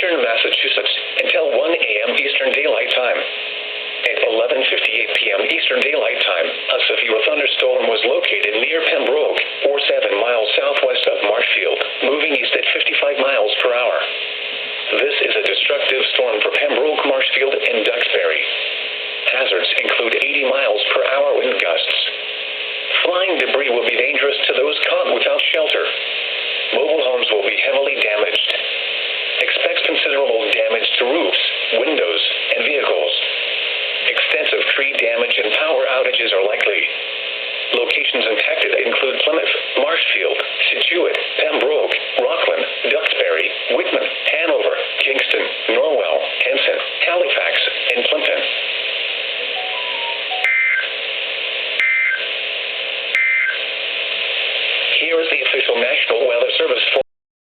western Massachusetts until 1 a.m. Eastern Daylight Time. At 11:58 p.m. Eastern Daylight Time, a severe thunderstorm was located near Pembroke, or 7 miles southwest of Marshfield, moving east at 55 miles per hour. This is a destructive storm for Pembroke, Marshfield, and Duxbury. Hazards include 80 miles per hour wind gusts. Flying debris will be dangerous to those caught without shelter. Mobile homes will be heavily damaged. Expect considerable damage to roofs, windows, and vehicles. Extensive tree damage and power outages are likely. Locations impacted include Plymouth, Marshfield, Situate, Pembroke, Rockland, Duxbury, Whitman, Hanover, Kingston, Norwell, Henson, Halifax, and Plimpton. Here is the official National Weather Service for